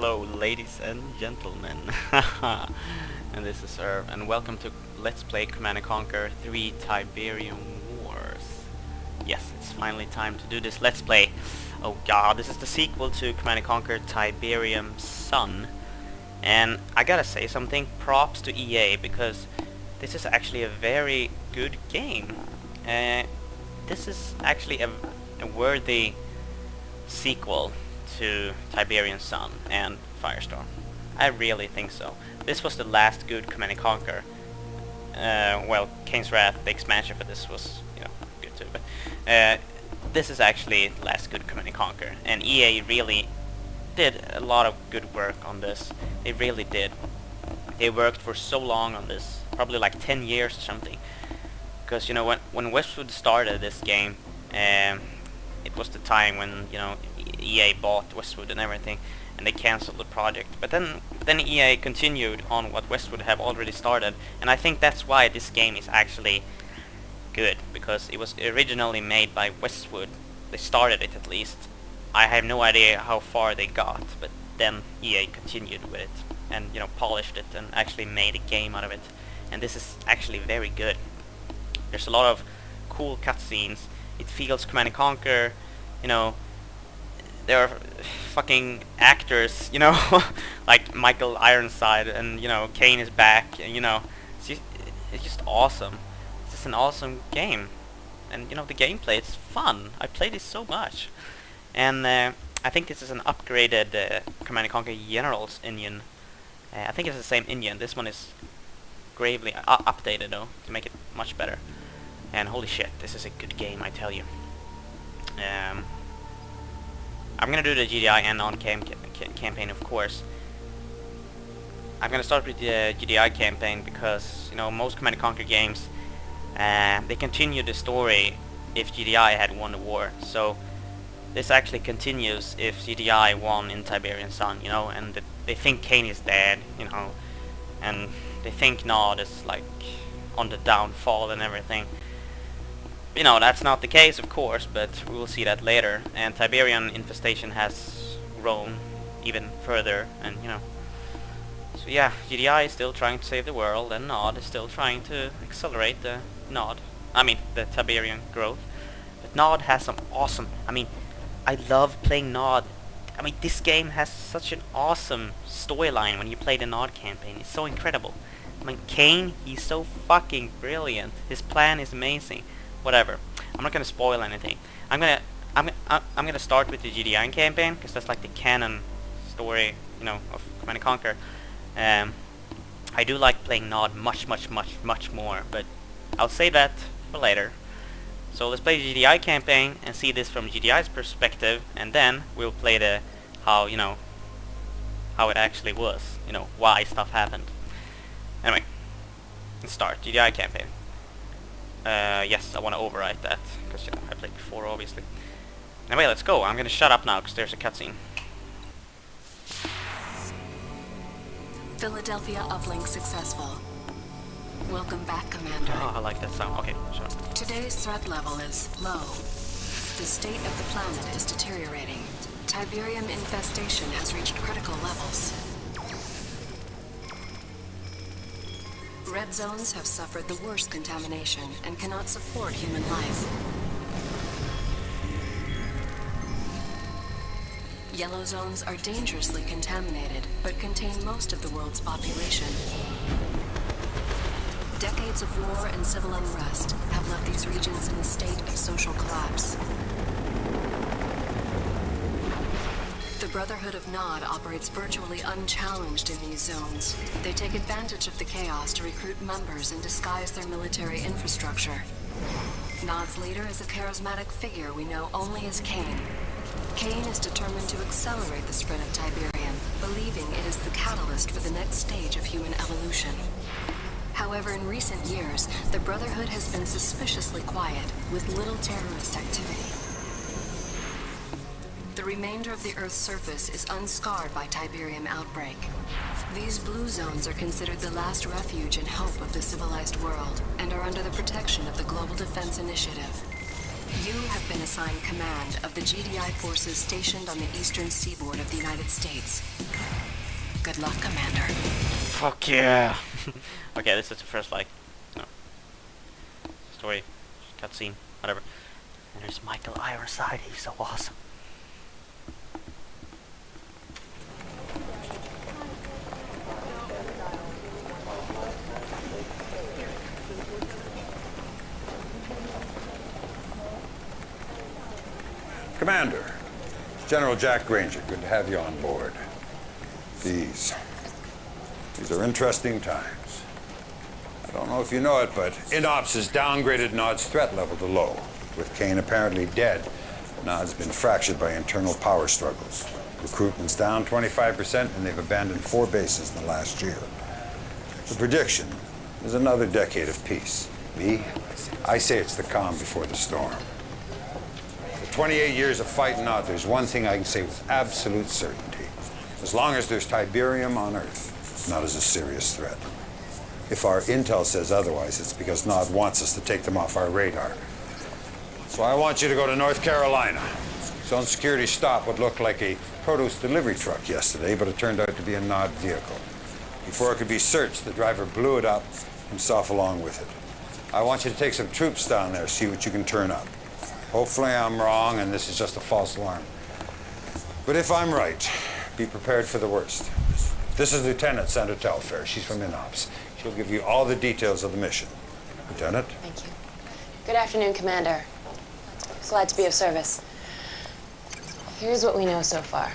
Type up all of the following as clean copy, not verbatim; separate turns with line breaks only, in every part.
Hello, ladies and gentlemen. And this is Irv, and welcome to Let's Play Command&Conquer 3 Tiberium Wars. Yes, it's finally time to do this Let's Play. Oh god, this is the sequel to Command&Conquer Tiberium Sun. And I gotta say something, props to EA, because this is actually a very good game. This is actually a worthy sequel to Tiberium Sun and Firestorm. I really think so. This was the last good Command&Conquer. Well, Kane's Wrath, the expansion for this was, good too. But this is actually the last good Command&Conquer, and EA really did a lot of good work on this. They really did. They worked for so long on this, probably like 10 years or something. Because when Westwood started this game, it was the time when EA bought Westwood and everything, and they cancelled the project. But then EA continued on what Westwood have already started, and I think that's why this game is actually good, because it was originally made by Westwood. They started it, at least. I have no idea how far they got, but then EA continued with it and polished it and actually made a game out of it. And this is actually very good. There's a lot of cool cutscenes. It feels Command&Conquer, there are fucking actors, like Michael Ironside, and Kane is back, and it's just awesome. It's just an awesome game, and the gameplay, it's fun. I played it so much, and I think this is an upgraded Command&Conquer General's engine. I think it's the same engine. This one is gravely updated though to make it much better. And holy shit, this is a good game, I tell you. I'm gonna do the GDI and on-cam campaign, of course. I'm gonna start with the GDI campaign because most Command&Conquer games they continue the story if GDI had won the war. So this actually continues if GDI won in Tiberium Sun, and they think Kane is dead, and they think Nod is like on the downfall and everything. That's not the case, of course, but we will see that later. And Tiberium infestation has grown even further, and so yeah, GDI is still trying to save the world, and Nod is still trying to accelerate the Tiberium growth. But Nod has some awesome, I love playing Nod. This game has such an awesome storyline when you play the Nod campaign. It's so incredible. Kane, he's so fucking brilliant. His plan is amazing. Whatever. I'm not gonna spoil anything. I'm gonna start with the GDI campaign because that's like the canon story, of Command&Conquer. I do like playing Nod much more, but I'll save that for later. So let's play the GDI campaign and see this from GDI's perspective, and then we'll play the how it actually was, why stuff happened. Anyway, let's start GDI campaign. Yes, I want to overwrite that, because I played before, obviously. Anyway, let's go. I'm gonna shut up now, because there's a cutscene.
Philadelphia uplink successful. Welcome back, Commander.
Oh, I like that sound. Okay, sure.
Today's threat level is low. The state of the planet is deteriorating. Tiberium infestation has reached critical levels. Red zones have suffered the worst contamination and cannot support human life. Yellow zones are dangerously contaminated, but contain most of the world's population. Decades of war and civil unrest have left these regions in a state of social collapse. The Brotherhood of Nod operates virtually unchallenged in these zones. They take advantage of the chaos to recruit members and disguise their military infrastructure. Nod's leader is a charismatic figure we know only as Kane. Kane is determined to accelerate the spread of Tiberium, believing it is the catalyst for the next stage of human evolution. However, in recent years, the Brotherhood has been suspiciously quiet, with little terrorist activity. The remainder of the Earth's surface is unscarred by Tiberium outbreak. These blue zones are considered the last refuge and hope of the civilized world, and are under the protection of the Global Defense Initiative. You have been assigned command of the GDI forces stationed on the eastern seaboard of the United States. Good luck, Commander.
Fuck yeah! Okay, this is the first, like, no. Story, cutscene, whatever. And there's Michael Ironside, he's so awesome.
Commander, General Jack Granger, good to have you on board. These are interesting times. I don't know if you know it, but INOPS has downgraded Nod's threat level to low. With Kane apparently dead, Nod's been fractured by internal power struggles. Recruitment's down 25%, and they've abandoned 4 bases in the last year. The prediction is another decade of peace. Me, I say it's the calm before the storm. 28 years of fighting out, there's one thing I can say with absolute certainty. As long as there's Tiberium on Earth, Nod is a serious threat. If our intel says otherwise, it's because Nod wants us to take them off our radar. So I want you to go to North Carolina. Zone security stop what looked like a produce delivery truck yesterday, but it turned out to be a Nod vehicle. Before it could be searched, the driver blew it up, himself along with it. I want you to take some troops down there, see what you can turn up. Hopefully I'm wrong and this is just a false alarm. But if I'm right, be prepared for the worst. This is Lieutenant Sandra Telfair. She's from INOPS. She'll give you all the details of the mission. Lieutenant?
Thank you. Good afternoon, Commander. Glad to be of service. Here's what we know so far.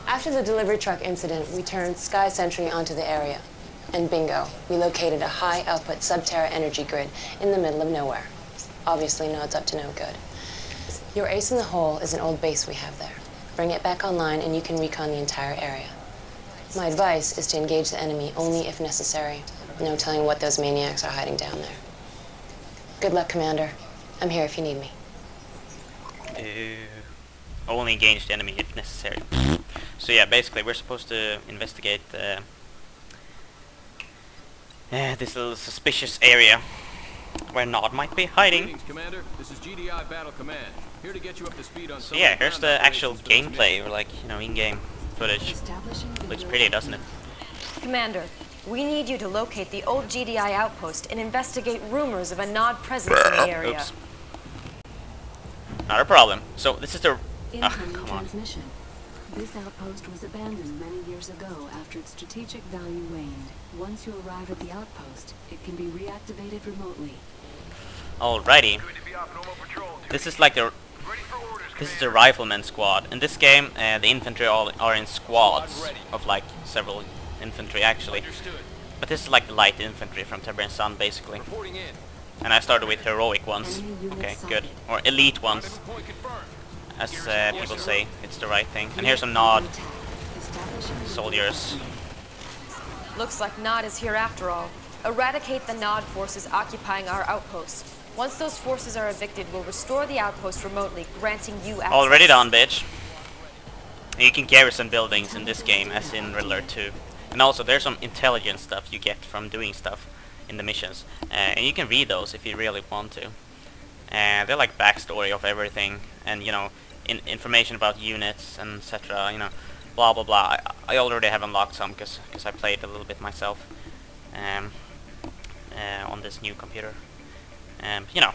After the delivery truck incident, we turned Sky Sentry onto the area. And bingo, we located a high-output sub-Terra energy grid in the middle of nowhere. Obviously, Nod's up to no good. Your ace in the hole is an old base we have there. Bring it back online and you can recon the entire area. My advice is to engage the enemy only if necessary. No telling what those maniacs are hiding down there. Good luck, Commander. I'm here if you need me.
Only engage the enemy if necessary. So yeah, basically we're supposed to investigate this little suspicious area where Nod might be hiding.
Greetings, Commander. This is GDI Battle Command. Here to get you up to speed on
So yeah, here's the actual gameplay, or like, you know, in-game footage. Looks pretty, doesn't it?
Commander, we need you to locate the old GDI outpost and investigate rumors of a Nod presence in the area.
Oops. Not a problem. So this is the...
Incoming
come on.
transmission. This outpost was abandoned many years ago after its strategic value waned. Once you arrive at the outpost, it can be reactivated remotely.
Alrighty. This is like the... This is the rifleman squad. In this game, the infantry all are in squads of like several infantry actually. But this is like the light infantry from Tiberium Sun basically. And I started with heroic ones. Okay, good. Or elite ones. As people say, it's the right thing. And here's some Nod soldiers.
Looks like Nod is here after all. Eradicate the Nod forces occupying our outpost. Once those forces are evicted, we'll restore the outpost remotely, granting you access.
Already done, bitch. You can garrison buildings in this game, as in Red Alert 2. And also, there's some intelligence stuff you get from doing stuff in the missions. And you can read those if you really want to. They're like backstory of everything. And, you know, information about units and etc. You know, blah blah blah. I already have unlocked some because I played a little bit myself on this new computer. You know,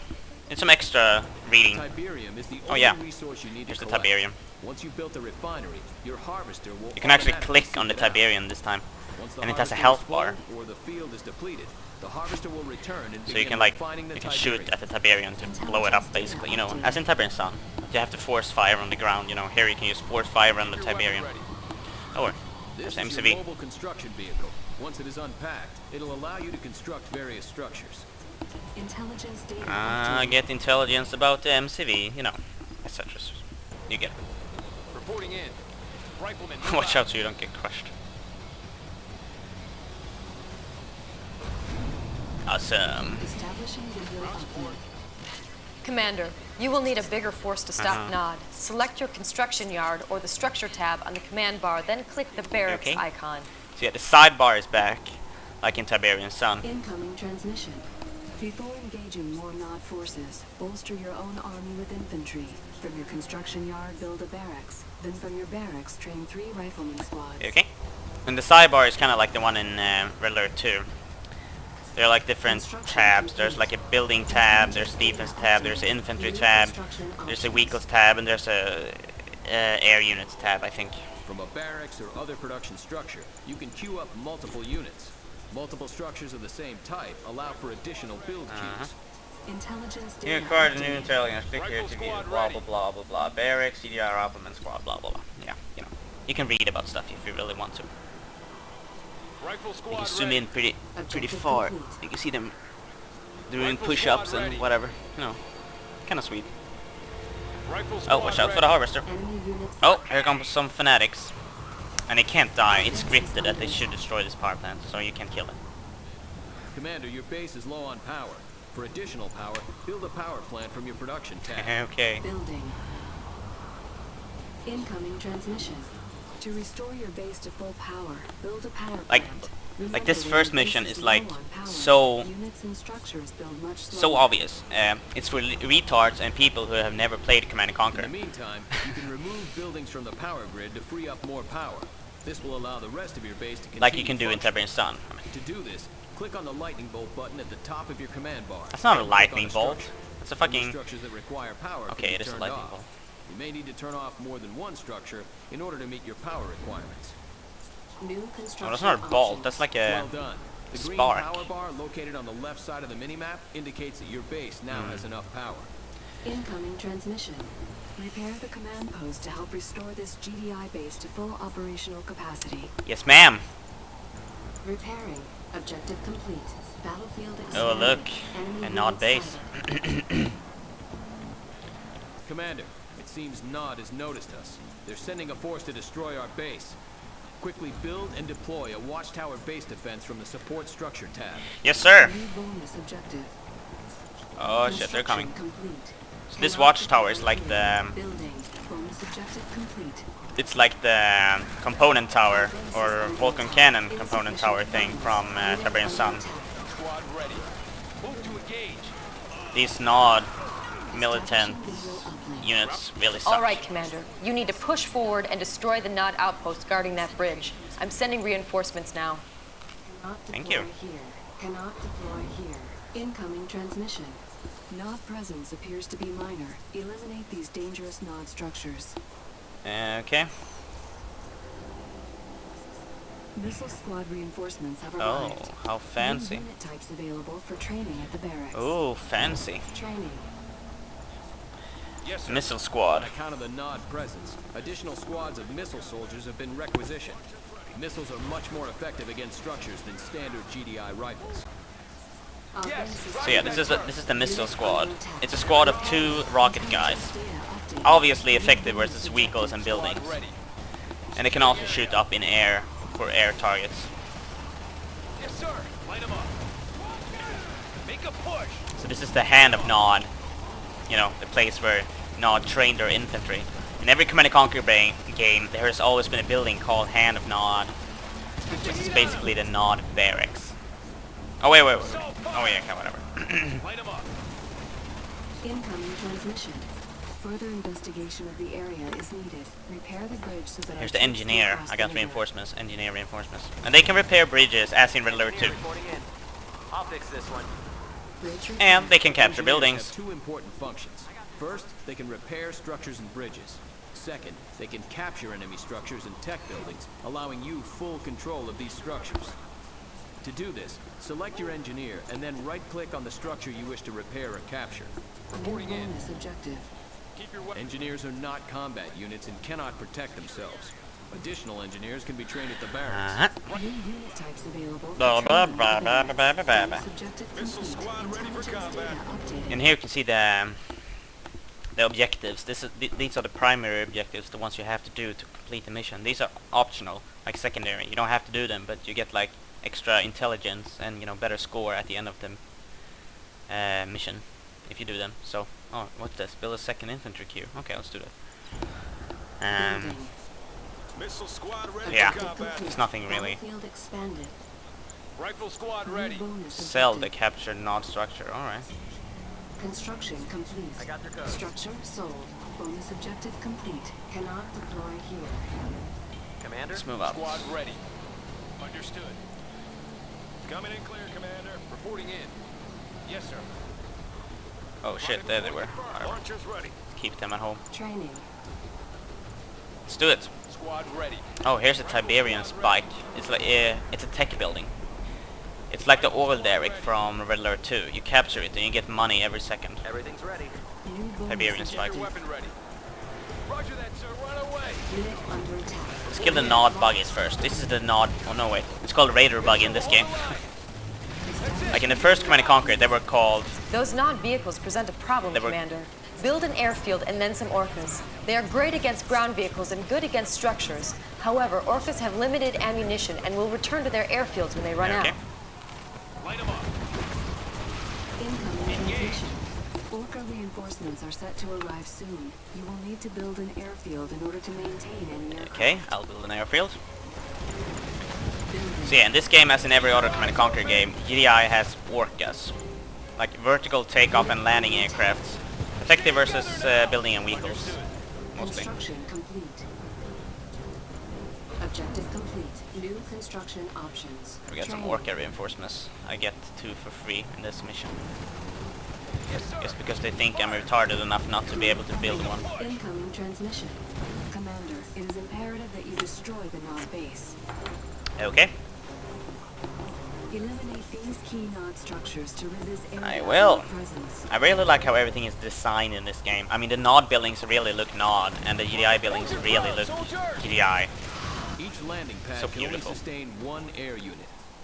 it's some extra reading.
Tiberium is the
Oh yeah,
resource you need
here's
to
the
collect.
Tiberium.
Once you've built a refinery, your harvester will
You can actually
automatically
click on the
seek it out.
Tiberium this time,
Once the
and it has a
harvester
health
is full
bar.
or the field is depleted, the harvester will return and
So you
begin
can like,
refining the
you can
Tiberium.
shoot at the Tiberium to blow it up basically, you know, as in Tiberium Sun. You have to force fire on the ground, you know, here you can use force fire on the
Your weapon
Tiberium.
ready.
Oh,
This
there's
is your
MCV.
mobile construction vehicle. Once it is unpacked, it'll allow you to construct various structures.
Intelligence data.
Get intelligence about the MCV, you know, etc. You get it.
Reporting in. Rifleman.
Watch out so you don't get crushed. Awesome.
Establishing visual uplink.
Commander, you will need a bigger force to stop
Uh-huh.
Nod. Select your construction yard or the structure tab on the command bar, then click the barracks
Okay.
icon.
So yeah, the sidebar is back, like in Tiberium Sun.
Incoming transmission. Before engaging more Nod forces, bolster your own army with infantry. From your construction yard, build a barracks. Then from your barracks, train 3 rifleman squads.
Okay. And the sidebar is kind of like the one in Red Alert 2. There are like different tabs. There's like a building tab, there's a defense tab, there's an infantry tab, there's a vehicles tab, and there's a air units tab, I think.
From a barracks or other production structure, you can queue up multiple units. Multiple structures of the same type allow for additional build queues.
Intelligence
You acquired a new intelligence. Click here to view blah blah blah blah blah. Barracks, CDR, Rifleman Squad, blah blah blah. Yeah, you know. You can read about stuff if you really want to. You can zoom in pretty far. You can see them doing push-ups and whatever. You know, kind of sweet. Oh, watch out for the harvester. Oh, here comes some fanatics. And they can't die. It's scripted that they should destroy this power plant, so you can't kill it.
Commander, your base is low on power. For additional power, build a power plant from your production tab.
Okay.
Building. Incoming transmission. To restore your base to full power, build a power
Like this first mission is like so obvious. It's for retards and people who have never played Command and Conquer.
In the meantime, you can remove buildings from the power grid to free up more power. This will allow the rest of your base to continue
Like you can do in Tiberium Sun.
To do this, click on the lightning bolt button at the top of your command bar.
That's not a lightning bolt. It's a fucking...
Structures that require power
Okay, it is a lightning bolt.
You may need to turn off more than one structure in order to meet your power requirements.
New construction
No, that's not a bolt. That's like a
Well done. The green
spark.
power bar located on the left side of the minimap indicates that your base now has enough power.
Incoming transmission. Repair the command post to help restore this GDI base to full operational capacity.
Yes, ma'am.
Repairing. Objective complete. Battlefield
Oh,
expanded.
look.
Enemy
A Nod
unit
base.
sighted.
Commander, it seems Nod has noticed us. They're sending a force to destroy our base. Quickly build and deploy a watchtower base defense from the support structure tab.
Yes, sir.
New bonus objective.
Oh shit, they're coming.
Construction complete.
So this watchtower is like the...
Building. Bonus objective complete.
It's like the component tower or Vulcan Cannon component tower thing from Tiberium Sun.
Squad ready. Move to engage.
These Nod militant units really suck.
All right, Commander. You need to push forward and destroy the Nod outpost guarding that bridge. I'm sending reinforcements now.
Cannot
Thank you.
deploy here. Cannot deploy here. Incoming transmission. Nod presence appears to be minor. Eliminate these dangerous Nod structures.
Okay.
Missile squad reinforcements have
Oh,
arrived.
how fancy.
New unit types available for training at the barracks.
Oh, fancy.
Training.
Yes, sir.
Missile
On
squad.
account of the Nod presence, additional squads of missile soldiers have been requisitioned. Missiles are much more effective against structures than standard GDI rifles.
So yeah, this is the missile squad. It's a squad of 2 rocket guys. Obviously effective versus vehicles and buildings. And it can also shoot up in air for air targets.
Yes, sir. Light them up. Make a push.
So this is the hand of Nod. You know, the place where Nod trained their infantry. In every Command and Conquer game, there has always been a building called Hand of Nod, which is basically the Nod barracks. Oh wait. Oh yeah, okay, whatever.
Light them up.
Incoming transmission. Further investigation of the area is needed. Repair the bridge so that
Here's
our
the
troops can
engineer.
cross
I
the
got
river.
reinforcements. Engineer reinforcements. And they can repair bridges, as in Red Alert 2.
Reporting in. I'll fix this one.
Bridge
And
repair.
they can capture
Engineers
buildings.
have 2 important functions. First, they can repair structures and bridges. Second, they can capture enemy structures and tech buildings, allowing you full control of these structures. To do this, select your engineer and then right-click on the structure you wish to repair or capture.
New bonus objective.
Keep your weapon.
Engineers are not combat units and cannot protect themselves. Additional engineers can be trained at the barracks.
New unit types available. for
Blah, blah,
training
blah,
at the
blah,
barracks.
blah, blah, blah,
Bonus objective
Missile
complete.
squad ready for
Intelligence
combat.
data updated.
And here you can see the objectives. These are the primary objectives, the ones you have to do to complete the mission. These are optional, like secondary. You don't have to do them, but you get like extra intelligence and better score at the end of the mission if you do them. So, oh, what's this? Build a second infantry queue. Okay, let's do that.
Building.
Missile squad ready
Yeah.
for combat.
It's nothing really.
Battlefield expanded.
Rifle squad
New
ready.
bonus
Sell the
objective.
captured Nod structure. All right.
Construction complete.
I got their code.
Structure sold. Bonus objective complete. Cannot deploy here.
Commander?
Let's move up.
Squad ready. Understood. Coming in clear, Commander. Reporting in. Yes, sir.
Oh shit, there they were.
Launchers ready.
Keep them at home.
Training.
Let's do it.
Squad ready.
Oh, here's a Tiberium spike. It's like it's a tech building. It's like the oil derrick from Red Alert 2. You capture it and you get money every second.
Everything's ready.
New bonus
Tiberium spike.
Your weapon ready. Roger that, sir. Right away.
Unit under attack.
Let's kill the Nod buggies first. This is the Nod. Oh no, wait. It's called Raider buggy in this game. Like in the first Command & Conquer, they were called.
Those Nod vehicles present a problem,
They were-
Commander. Build an airfield and then some Orcas. They are great against ground vehicles and good against structures. However, Orcas have limited ammunition and will return to their airfields when they run
Okay.
out.
Light them up.
Incoming transmission. Orca reinforcements are set to arrive soon. You will need to build an airfield in order to maintain any aircraft.
Okay, I'll build an airfield.
Building.
So yeah, in this game, as in every other Command & Conquer game, GDI has Orcas. Like vertical takeoff and landing aircrafts. Effective versus building and vehicles. Mostly.
Construction complete. Objective complete. New construction options.
We got some
Training.
Orca reinforcements. I get 2 for free in this mission.
Yes, sir.
Just because they think I'm retarded enough not to be able to build one.
Incoming transmission. Commander, it is imperative that you destroy the Nod base.
Okay,
Eliminate these key Nod structures to rid this area
I
of
will.
Nod presence.
I really like how everything is designed in this game. I mean, the Nod buildings really look Nod, and the GDI buildings really look GDI.
Each landing pad
So
can only
beautiful.
sustain one air unit.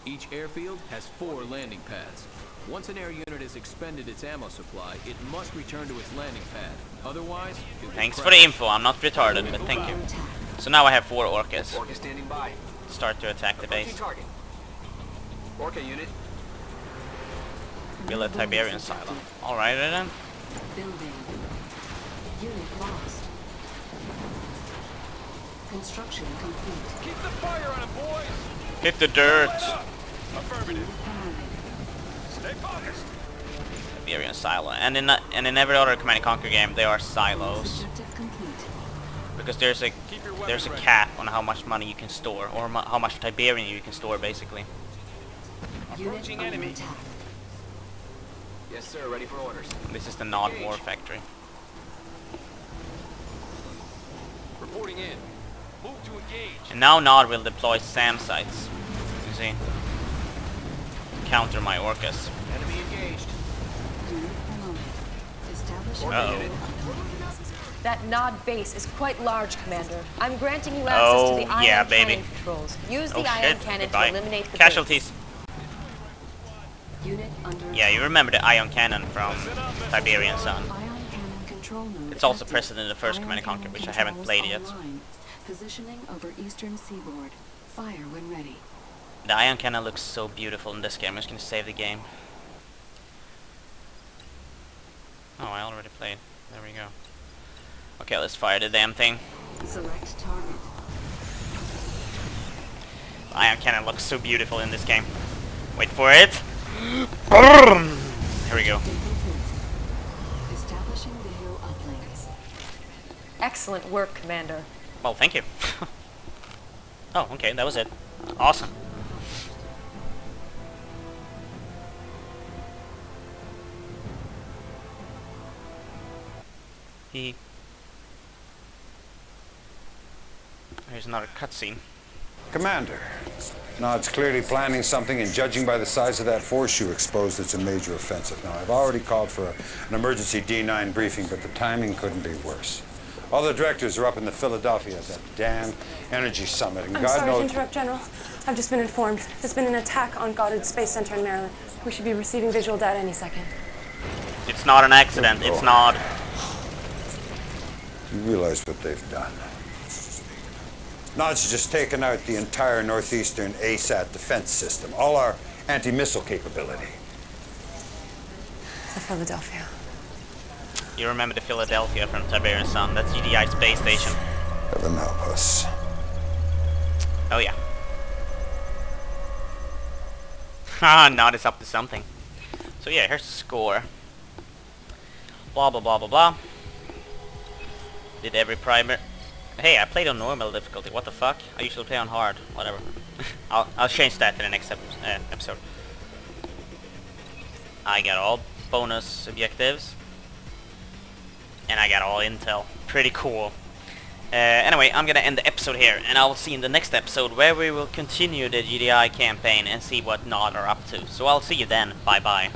Each airfield has 4 landing pads. Once an air unit has expended its ammo supply, it must return to its landing pad. Otherwise, it will
Thanks for
crash.
the info, I'm not retarded, but thank you. So now I have 4 Orcas.
Orca standing by.
Start to attack the base.
Target. Orca unit.
Build a Tiberium silo. Alright then.
Building. Unit lost. Construction complete.
Keep the fire on 'em, boys.
Hit the dirt.
Affirmative.
Parallel.
Stay focused.
Tiberium silo. And in every other Command & Conquer game, there are silos.
Objective complete.
Because there's a
Keep your weapon
there's a
ready.
cap on how much money you can store, or how much Tiberium you can store, basically.
Unit
Approaching
under
enemy.
attack.
Yes, sir. Ready for orders.
This is the Nod War Factory.
Reporting in. Move to engage.
And now Nod will deploy SAM sites. You see? Counter my Orcas.
Enemy engaged.
Unit promoted. Establishing
Uh-oh.
That Nod base is quite large, Commander. I'm granting you access
Oh,
to the ion
yeah,
cannon
baby.
controls. Use the
Oh
ion
shit,
cannon
goodbye.
to eliminate the
Casualties.
Unit under
Yeah, you remember the ion cannon from Tiberium Sun.
Ion cannon control node
It's also
active.
present in the first
Ion
Command & Conquer,
cannon
which I haven't
controls
played yet.
online. Positioning over eastern seaboard. Fire when ready.
The ion cannon looks so beautiful in this game. I'm just gonna save the game. Oh, I already played. There we go. Okay, let's fire the damn thing.
Select target.
The ion cannon looks so beautiful in this game. Wait for it. Boom! Here we go.
Complete. Establishing video uplinks.
Excellent work, Commander.
Well, thank you. Oh, okay, that was it. Awesome. Here's another cutscene.
Commander, Nod's clearly planning something, and judging by the size of that force you exposed, it's a major offensive. Now, I've already called for an emergency D9 briefing, but the timing couldn't be worse. All the directors are up in the Philadelphia at that damn energy summit, and
I'm
God
sorry to
knows...
interrupt, General. I've just been informed. There's been an attack on Goddard Space Center in Maryland. We should be receiving visual data any second.
It's not an accident, it's not.
You realize what they've done. Nod's just taken out the entire northeastern ASAT defense system, all our anti-missile capability.
The Philadelphia.
You remember the Philadelphia from Tiberium Sun? That's GDI space station.
Heaven help us.
Oh yeah. Haha, Nod is up to something. So yeah, here's the score. Blah blah blah blah blah. Did every primer... Hey, I played on normal difficulty. What the fuck? I usually play on hard. Whatever. I'll change that in the next episode. I got all bonus objectives. And I got all intel. Pretty cool. Anyway, I'm gonna end the episode here, and I'll see you in the next episode where we will continue the GDI campaign and see what Nod are up to. So I'll see you then. Bye bye.